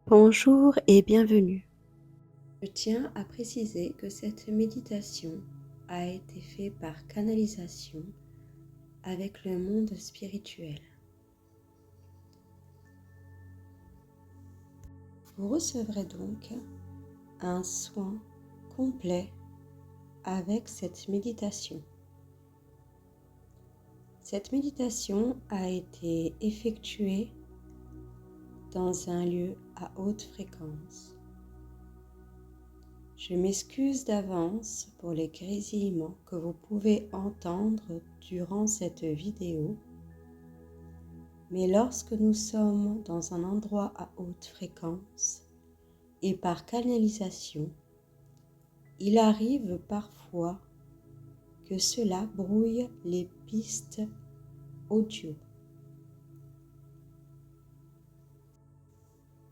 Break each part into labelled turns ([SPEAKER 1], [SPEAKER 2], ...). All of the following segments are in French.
[SPEAKER 1] Bonjour et bienvenue. Je tiens à préciser que cette méditation a été faite par canalisation avec le monde spirituel. Vous recevrez donc un soin complet avec cette méditation. Cette méditation a été effectuée dans un lieu à haute fréquence. Je m'excuse d'avance pour les grésillements que vous pouvez entendre durant cette vidéo, mais lorsque nous sommes dans un endroit à haute fréquence et par canalisation, il arrive parfois que cela brouille les pistes audio.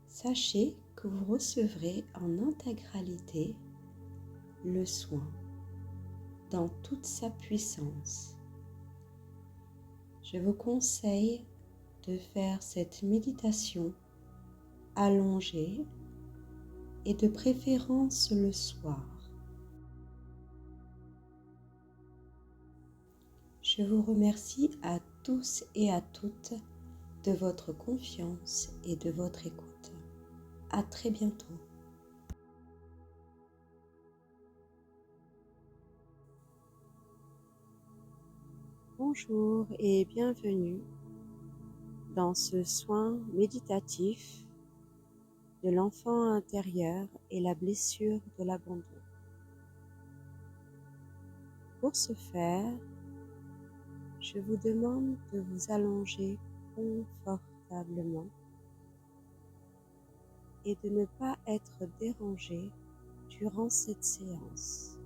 [SPEAKER 1] Sachez que vous recevrez en intégralité le soin dans toute sa puissance. Je vous conseille de faire cette méditation allongée et de préférence le soir. Je vous remercie à tous et à toutes de votre confiance et de votre écoute. À très bientôt. Bonjour et bienvenue dans ce soin méditatif de l'enfant intérieur et la blessure de l'abandon. Pour ce faire, je vous demande de vous allonger confortablement et de ne pas être dérangé durant cette séance.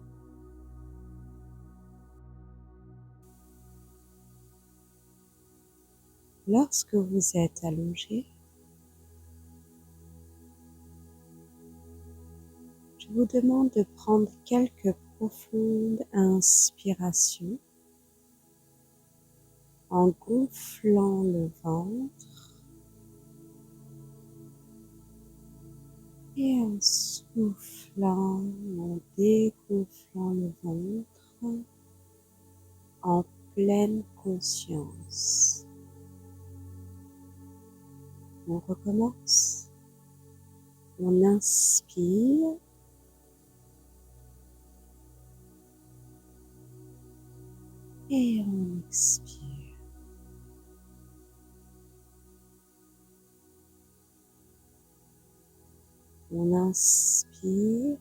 [SPEAKER 1] Lorsque vous êtes allongé, je vous demande de prendre quelques profondes inspirations en gonflant le ventre et en soufflant, en dégonflant le ventre en pleine conscience. On recommence. On inspire et on expire. On inspire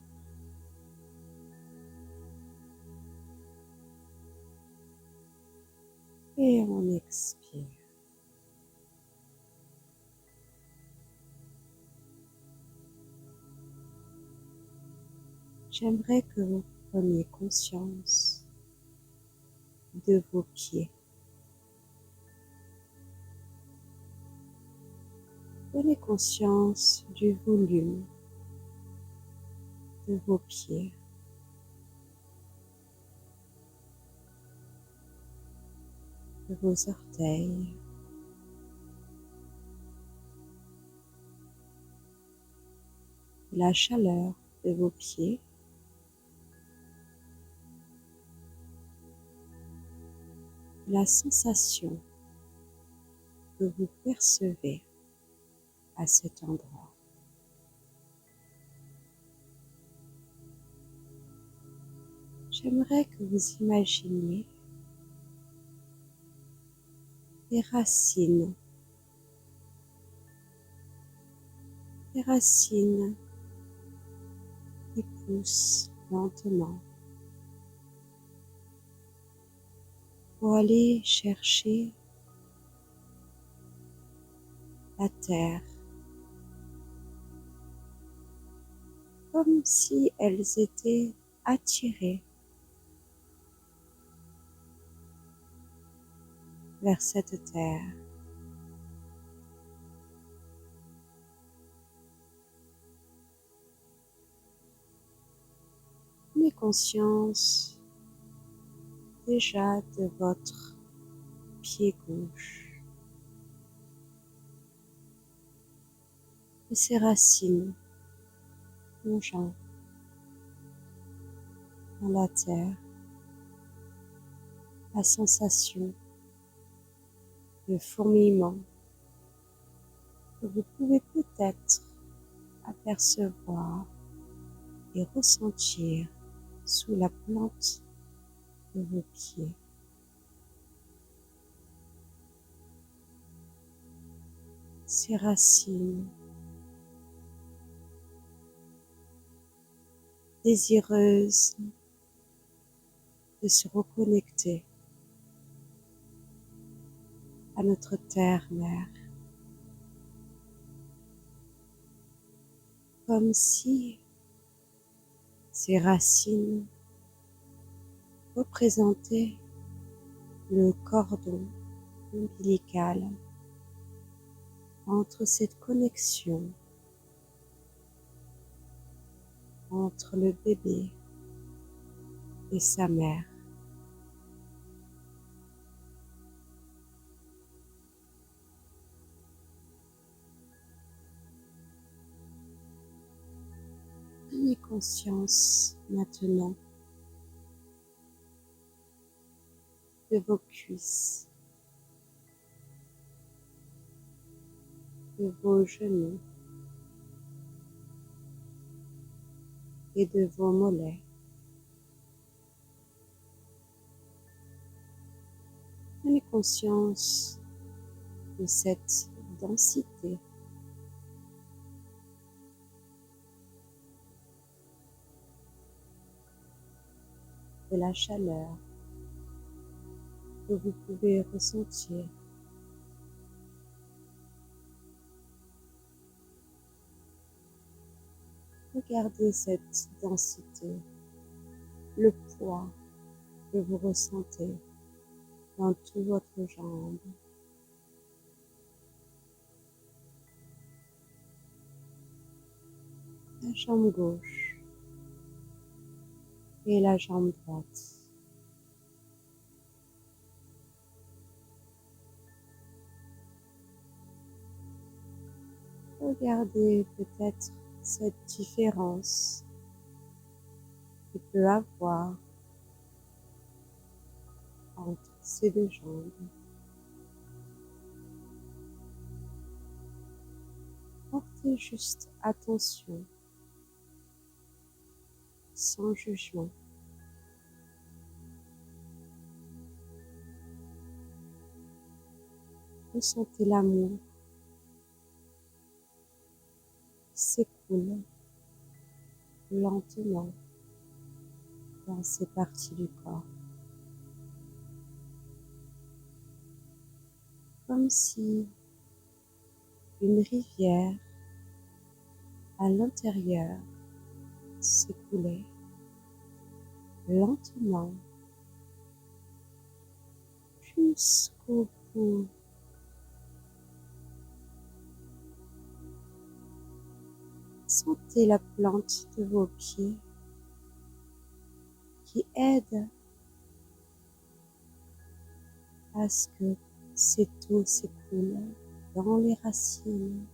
[SPEAKER 1] et on expire. J'aimerais que vous preniez conscience de vos pieds. Prenez conscience du volume de vos pieds. De vos orteils. La chaleur de vos pieds. La sensation que vous percevez à cet endroit. J'aimerais que vous imaginiez des racines qui poussent lentement pour aller chercher la terre, comme si elles étaient attirées vers cette terre. Prenez conscience déjà de votre pied gauche. de ses racines plongeant dans la terre, la sensation de fourmillement que vous pouvez peut-être apercevoir et ressentir sous la plante de vos pieds. Ces racines désireuses de se reconnecter à notre terre-mère, comme si ces racines représentaient le cordon ombilical entre cette connexion entre le bébé et sa mère. Prenez conscience maintenant de vos cuisses, de vos genoux et de vos mollets. Prenez conscience de cette densité de la chaleur que vous pouvez ressentir. Regardez cette densité, le poids que vous ressentez dans toute votre jambe. La jambe gauche et la jambe droite. Regardez peut-être cette différence qu'il peut avoir entre ces deux jambes. Portez juste attention, sans jugement. Ressentez l'amour qui s'écoule lentement dans ces parties du corps. Comme si une rivière à l'intérieur s'écoulait lentement jusqu'au bout. Sentez la plante de vos pieds qui aide à ce que cette eau s'écoule dans les racines.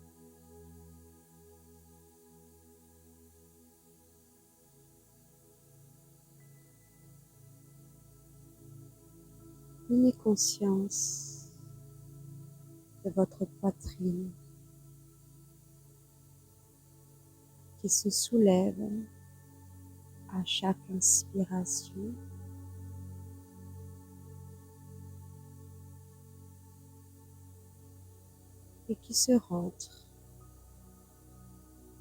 [SPEAKER 1] Prenez conscience de votre poitrine qui se soulève à chaque inspiration et qui se rentre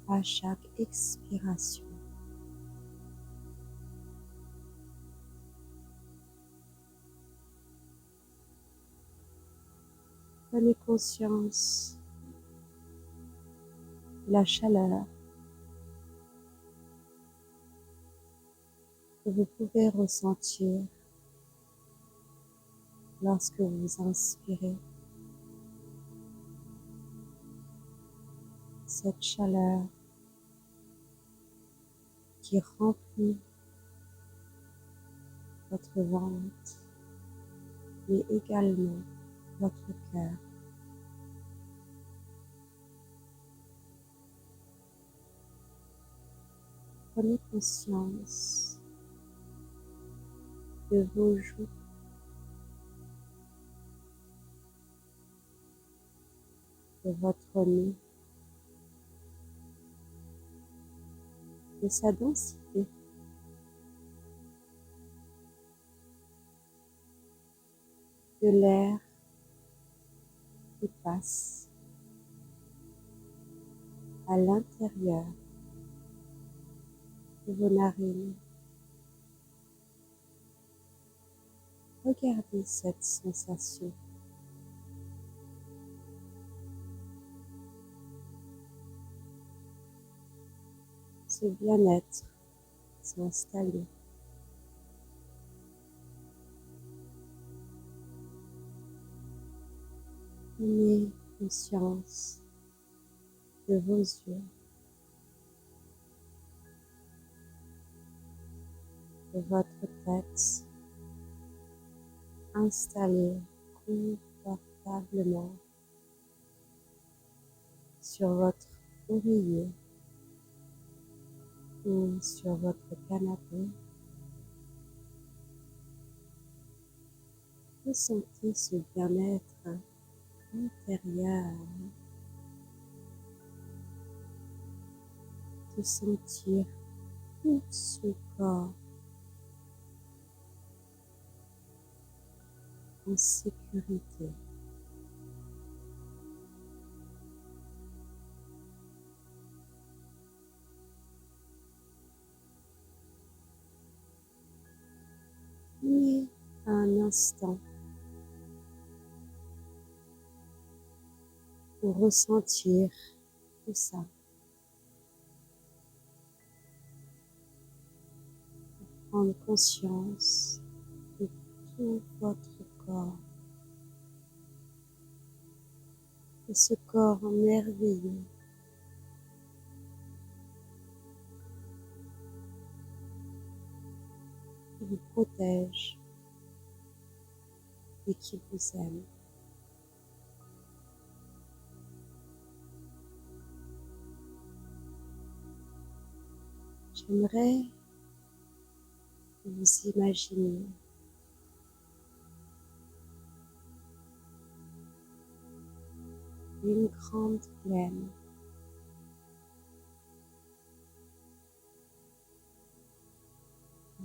[SPEAKER 1] à chaque expiration. Prenez conscience de la chaleur que vous pouvez ressentir lorsque vous inspirez. Cette chaleur qui remplit votre ventre, mais également votre cœur. Prenez conscience de vos joues, de votre nez, de sa densité, de l'air qui passe à l'intérieur de vos narines. Regardez cette sensation. Ce bien-être s'est installé. Prenez conscience de vos yeux, de votre tête installée confortablement sur votre oreiller ou sur votre canapé. Ressentez ce bien-être intérieur, de sentir tout son corps en sécurité. Prenez un instant pour ressentir tout ça, prendre conscience de tout votre corps, de ce corps merveilleux qui vous protège et qui vous aime. J'aimerais que vous imaginiez une grande plaine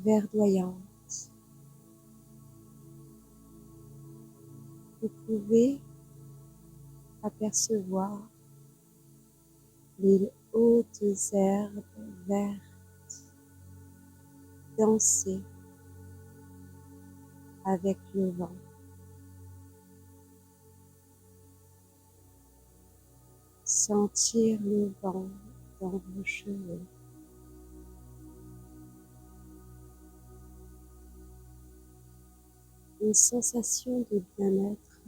[SPEAKER 1] verdoyante. Vous pouvez apercevoir les hautes herbes vertes danser avec le vent. Sentir le vent dans vos cheveux. Une sensation de bien-être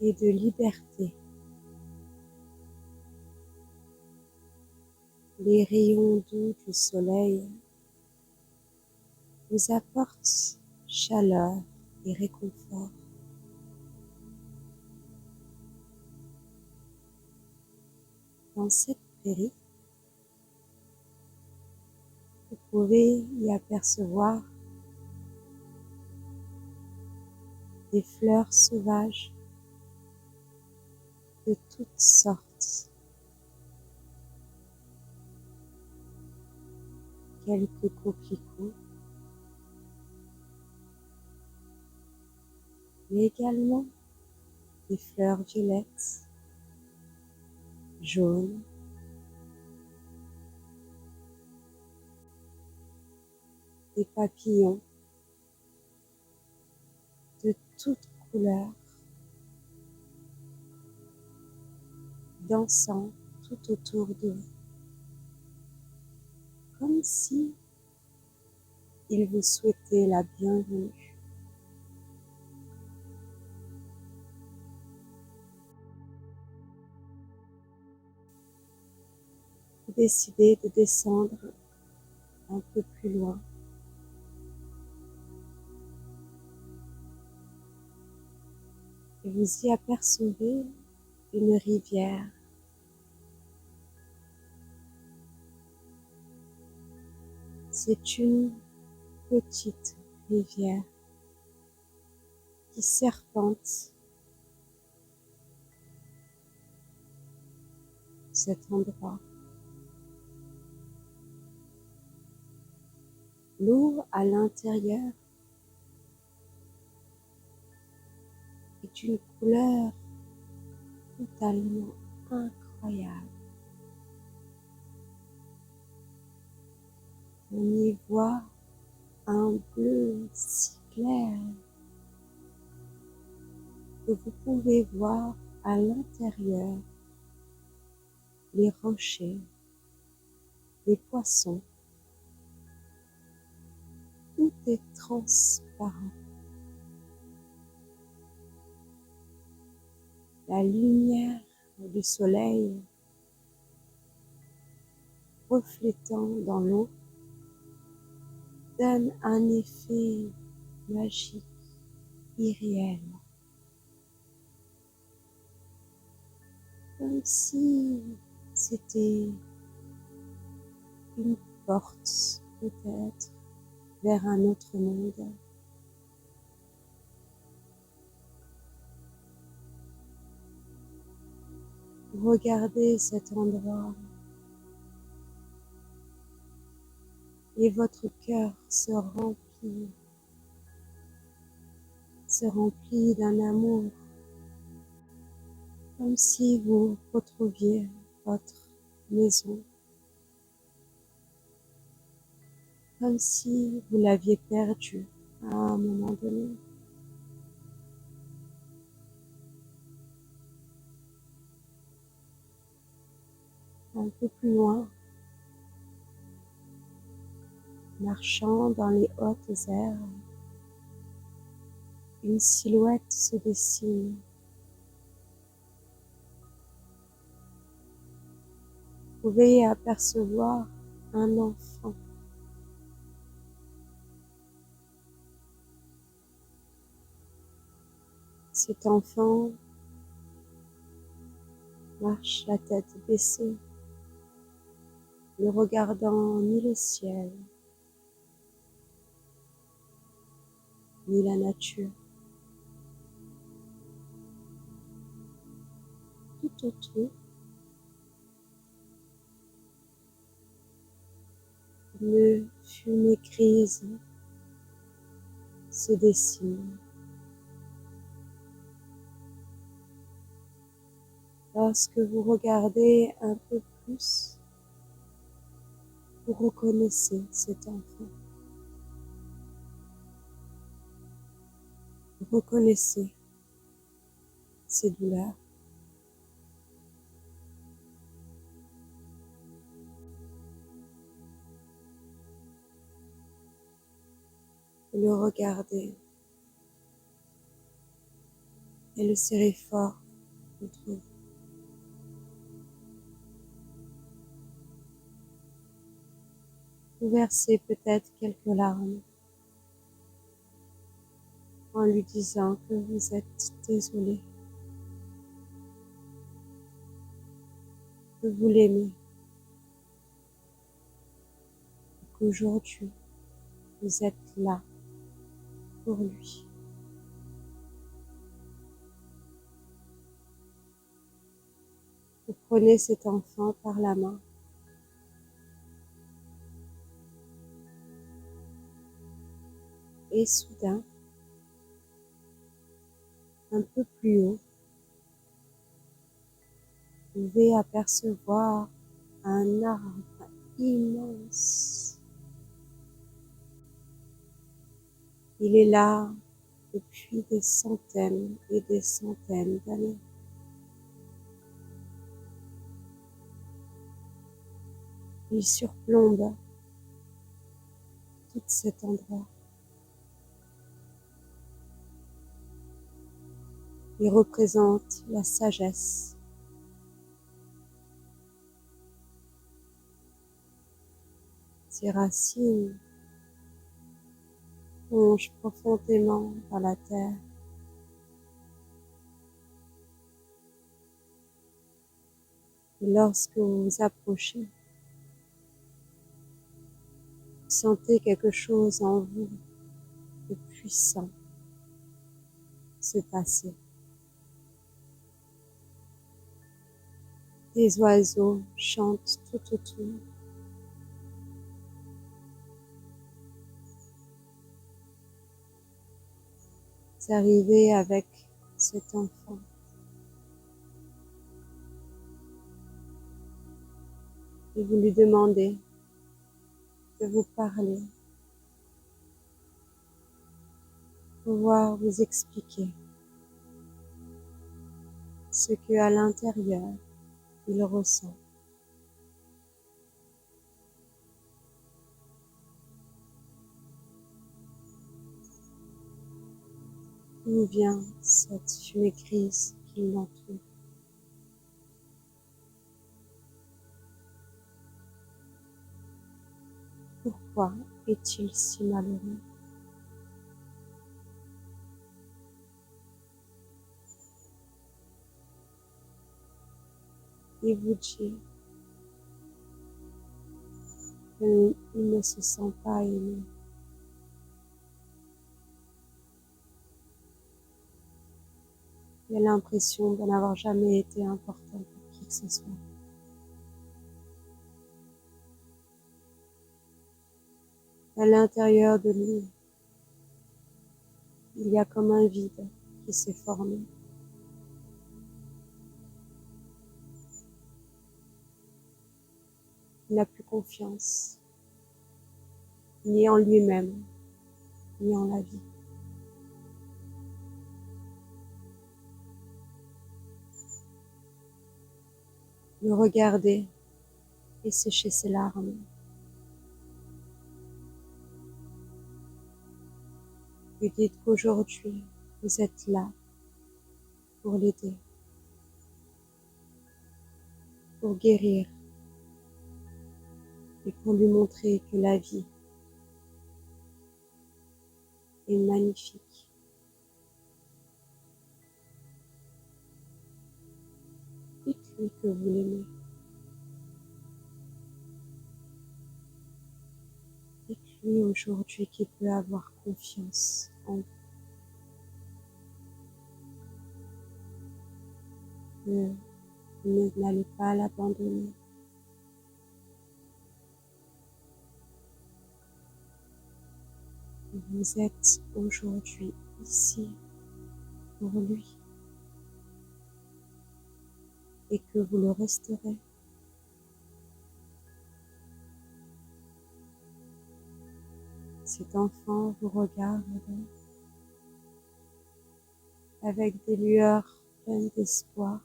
[SPEAKER 1] et de liberté. Les rayons doux du soleil vous apportent chaleur et réconfort. Dans cette prairie, vous pouvez y apercevoir des fleurs sauvages de toutes sortes, quelques coquelicots, mais également des fleurs violettes, jaunes, des papillons de toutes couleurs, dansant tout autour de vous, comme si ils vous souhaitaient la bienvenue. Vous décidez de descendre un peu plus loin. Et vous y apercevez une rivière C'est une petite rivière qui serpente cet endroit. L'eau à l'intérieur est une couleur totalement incroyable. On y voit un bleu si clair que vous pouvez voir à l'intérieur les rochers, les poissons. Tout est transparent. La lumière du soleil reflétant dans l'eau donne un effet magique, irréel. Comme si c'était une porte, peut-être, vers un autre monde. Regardez cet endroit et votre cœur se remplit d'un amour, comme si vous retrouviez votre maison, comme si vous l'aviez perdue à un moment donné. Un peu plus loin, marchant dans les hautes herbes, une silhouette se dessine. Vous pouvez apercevoir un enfant. Cet enfant marche la tête baissée, ne regardant ni le ciel, ni la nature. Tout autour, une fumée grise se dessine. Lorsque vous regardez un peu plus, vous reconnaissez cet enfant. Vous reconnaissez ses douleurs. Vous le regardez et le serrez fort contre vous. Vous versez peut-être quelques larmes en lui disant que vous êtes désolé, que vous l'aimez, qu'aujourd'hui vous êtes là pour lui. Vous prenez cet enfant par la main et soudain, un peu plus haut, vous pouvez apercevoir un arbre immense. Il est là depuis des centaines et des centaines d'années. Il surplombe tout cet endroit. Il représente la sagesse. Ses racines plongent profondément dans la terre. Et lorsque vous vous approchez, vous sentez quelque chose en vous de puissant se passer. Des oiseaux chantent tout autour. Vous arrivez avec cet enfant. Et vous lui demandez de vous parler, pouvoir vous expliquer ce qu'à l'intérieur il ressent. D'où vient cette fumée grise qui l'entoure? Pourquoi est-il si malheureux? Il vous dit qu'il ne se sent pas aimé. Il a l'impression de n'avoir jamais été important pour qui que ce soit. À l'intérieur de lui, il y a comme un vide qui s'est formé. Il n'a plus confiance, ni en lui-même, ni en la vie. Le regardez et séchez ses larmes. Lui dites qu'aujourd'hui, vous êtes là pour l'aider, pour guérir et pour lui montrer que la vie est magnifique. Dites-lui que vous l'aimez. Dites-lui aujourd'hui qu'il peut avoir confiance en vous, que vous n'allez pas l'abandonner. Vous êtes aujourd'hui ici pour lui et que vous le resterez. Cet enfant vous regarde avec des lueurs pleines d'espoir.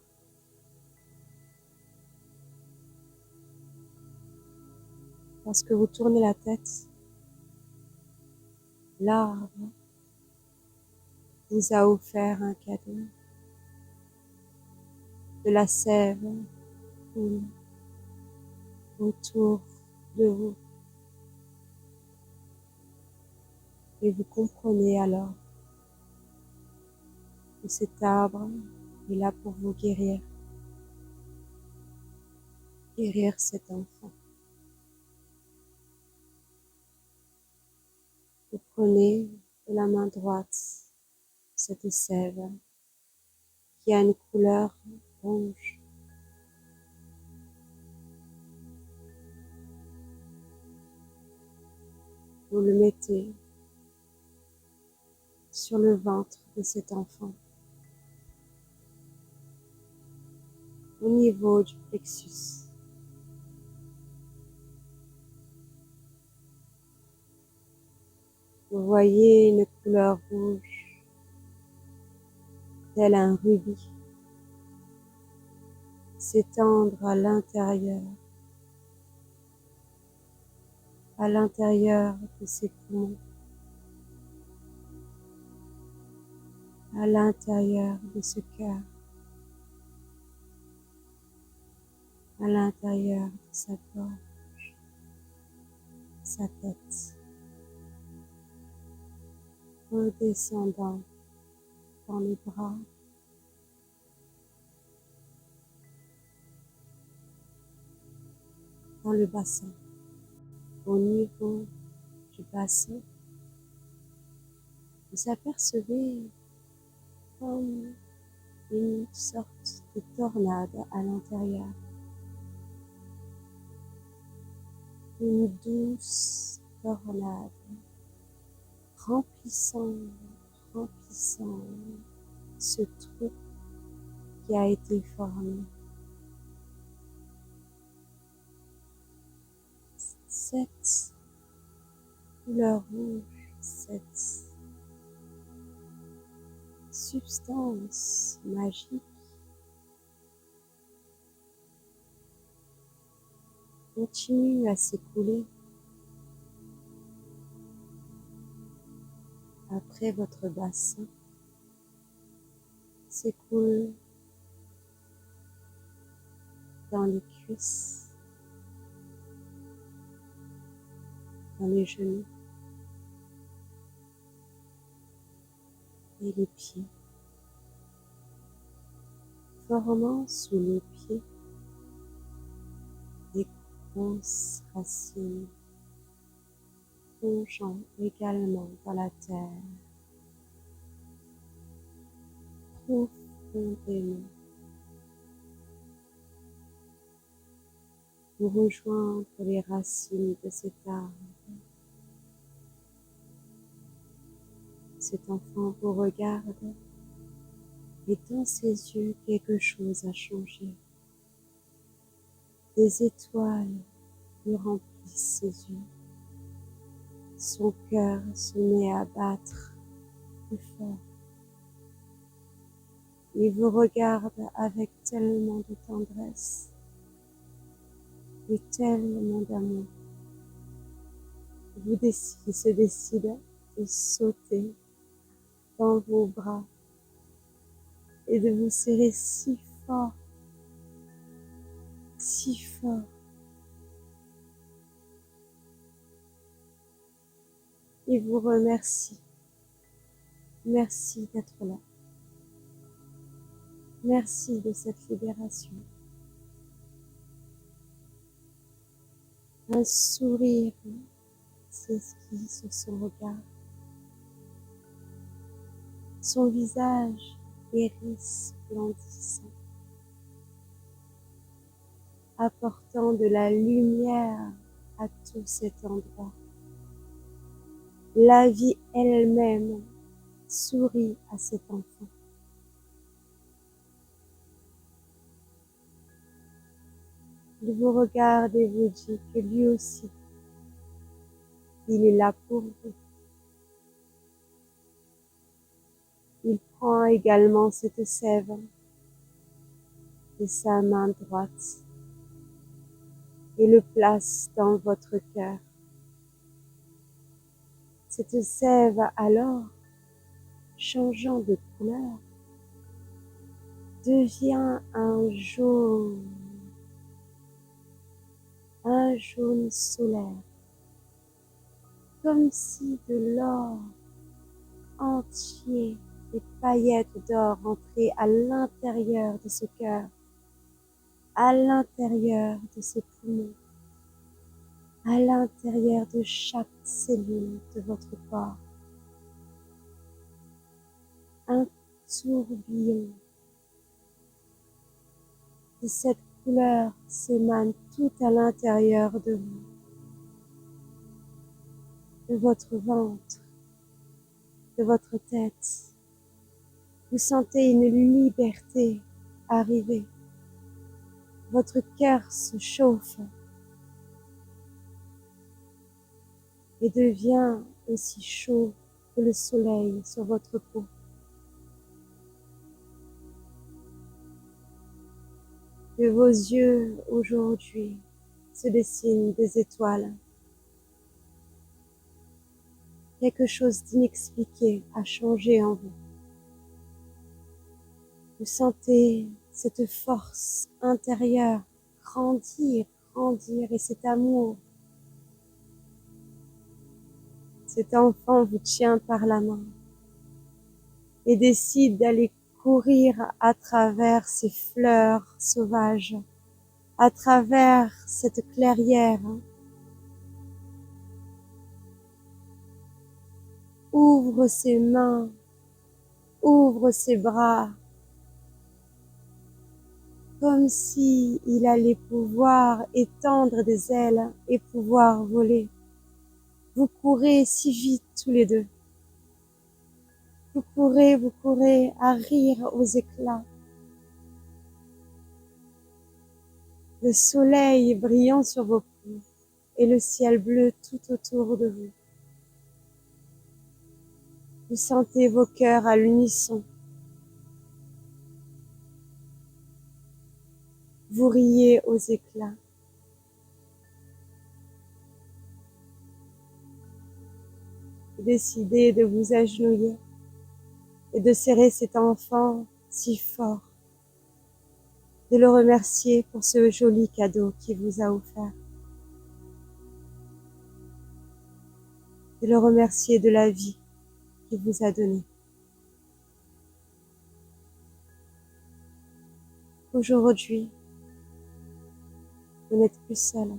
[SPEAKER 1] Lorsque vous tournez la tête, l'arbre vous a offert un cadeau. De la sève coule autour de vous. Et vous comprenez alors que cet arbre est là pour vous guérir. Guérir cet enfant. Vous prenez de la main droite cette sève qui a une couleur rouge. Vous le mettez sur le ventre de cet enfant, au niveau du plexus. Vous voyez une couleur rouge, tel un rubis, s'étendre à l'intérieur de ses poumons, à l'intérieur de ce cœur, à l'intérieur de sa gorge, sa tête, redescendant dans les bras, dans le bassin, au niveau du bassin, vous apercevez comme une sorte de tornade à l'intérieur. Une douce tornade remplissant ce trou qui a été formé. Cette couleur rouge, cette substance magique continue à s'écouler après votre bassin, s'écoule dans les cuisses, dans les genoux et les pieds, formant sous les pieds des grosses racines plongeant également dans la terre, profondément, pour rejoindre les racines de cet arbre. Cet enfant vous regarde et dans ses yeux quelque chose a changé. Des étoiles lui remplissent ses yeux. Son cœur se met à battre plus fort. Il vous regarde avec tellement de tendresse et tellement d'amour. Il se décide de sauter dans vos bras et de vous serrer si fort, si fort. Il vous remercie. Merci d'être là. Merci de cette libération. Un sourire s'esquisse sur son regard. Son visage est resplendissant, apportant de la lumière à tout cet endroit. La vie elle-même sourit à cet enfant. Il vous regarde et vous dit que lui aussi, il est là pour vous. Il prend également cette sève de sa main droite et le place dans votre cœur. Cette sève alors, changeant de couleur, devient un jaune solaire, comme si de l'or entier, des paillettes d'or entraient à l'intérieur de ce cœur, à l'intérieur de ses poumons, à l'intérieur de chaque cellule de votre corps. Un tourbillon de cette couleur s'émane tout à l'intérieur de vous, de votre ventre, de votre tête. Vous sentez une liberté arriver. Votre cœur se chauffe et devient aussi chaud que le soleil sur votre peau. De vos yeux aujourd'hui se dessinent des étoiles. Quelque chose d'inexpliqué a changé en vous. Vous sentez cette force intérieure grandir et cet amour. Cet enfant vous tient par la main et décide d'aller courir à travers ces fleurs sauvages, à travers cette clairière. ouvre ses mains, ouvre ses bras, comme si il allait pouvoir étendre des ailes et pouvoir voler. Vous courez si vite tous les deux. Vous courez à rire aux éclats. Le soleil brillant sur vos peaux et le ciel bleu tout autour de vous. Vous sentez vos cœurs à l'unisson. Vous riez aux éclats. Vous décidez de vous agenouiller et de serrer cet enfant si fort, de le remercier pour ce joli cadeau qu'il vous a offert, de le remercier de la vie qu'il vous a donnée. Aujourd'hui, vous n'êtes plus seul,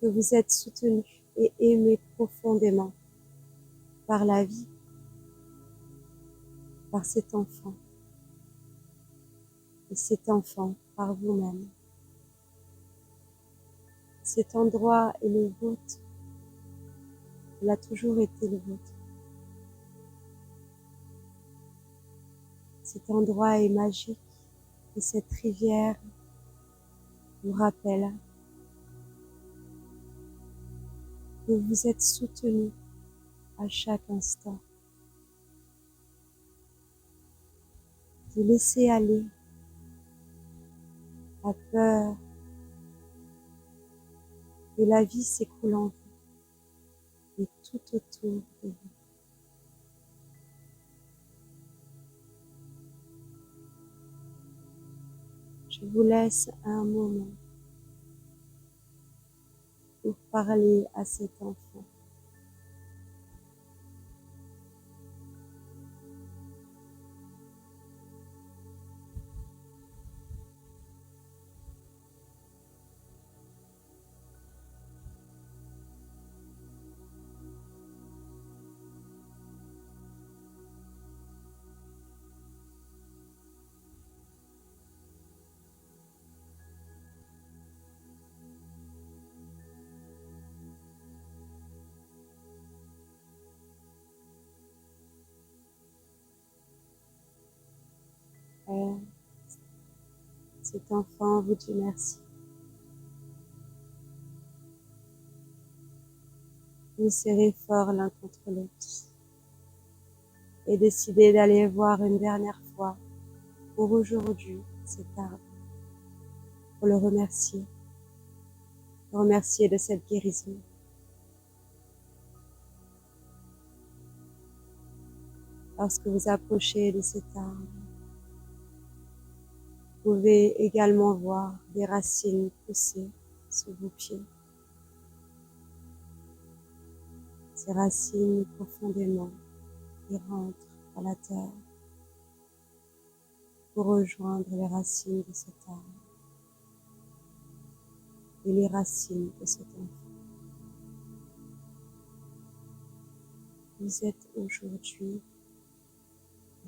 [SPEAKER 1] que vous êtes soutenu et aimé profondément par la vie, par cet enfant, et cet enfant par vous-même. Cet endroit est le vôtre, il a toujours été le vôtre. Cet endroit est magique et cette rivière vous rappelle que vous êtes soutenu à chaque instant. Vous laissez aller la peur que la vie s'écoule en vous et tout autour de vous. Je vous laisse un moment pour parler à cet enfant. Et cet enfant vous dit merci. Vous serrez fort l'un contre l'autre et décidez d'aller voir une dernière fois pour aujourd'hui cet arbre, pour le remercier de cette guérison. Lorsque vous approchez de cet arbre, vous pouvez également voir des racines pousser sous vos pieds. Ces racines profondément qui rentrent dans la terre pour rejoindre les racines de cet arbre et les racines de cet enfant. Vous êtes aujourd'hui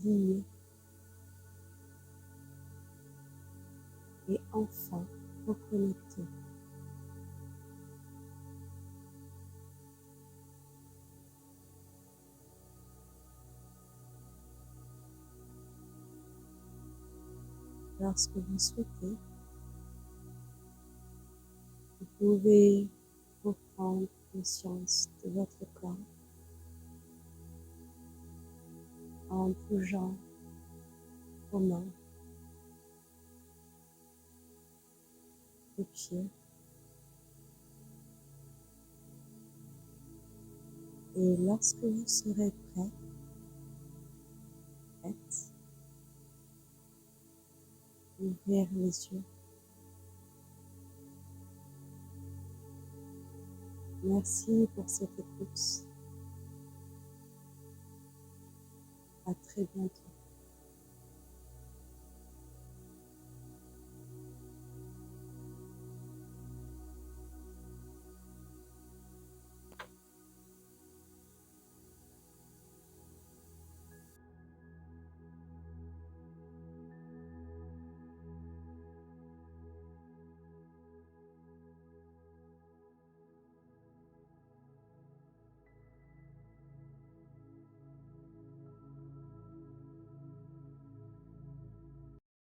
[SPEAKER 1] liés et enfin reconnectés. Lorsque vous souhaitez, vous pouvez reprendre conscience de votre corps en bougeant vos mains, vos pieds, et lorsque vous serez prêt, prête, ouvrir les yeux. Merci pour cette écoute. À très bientôt.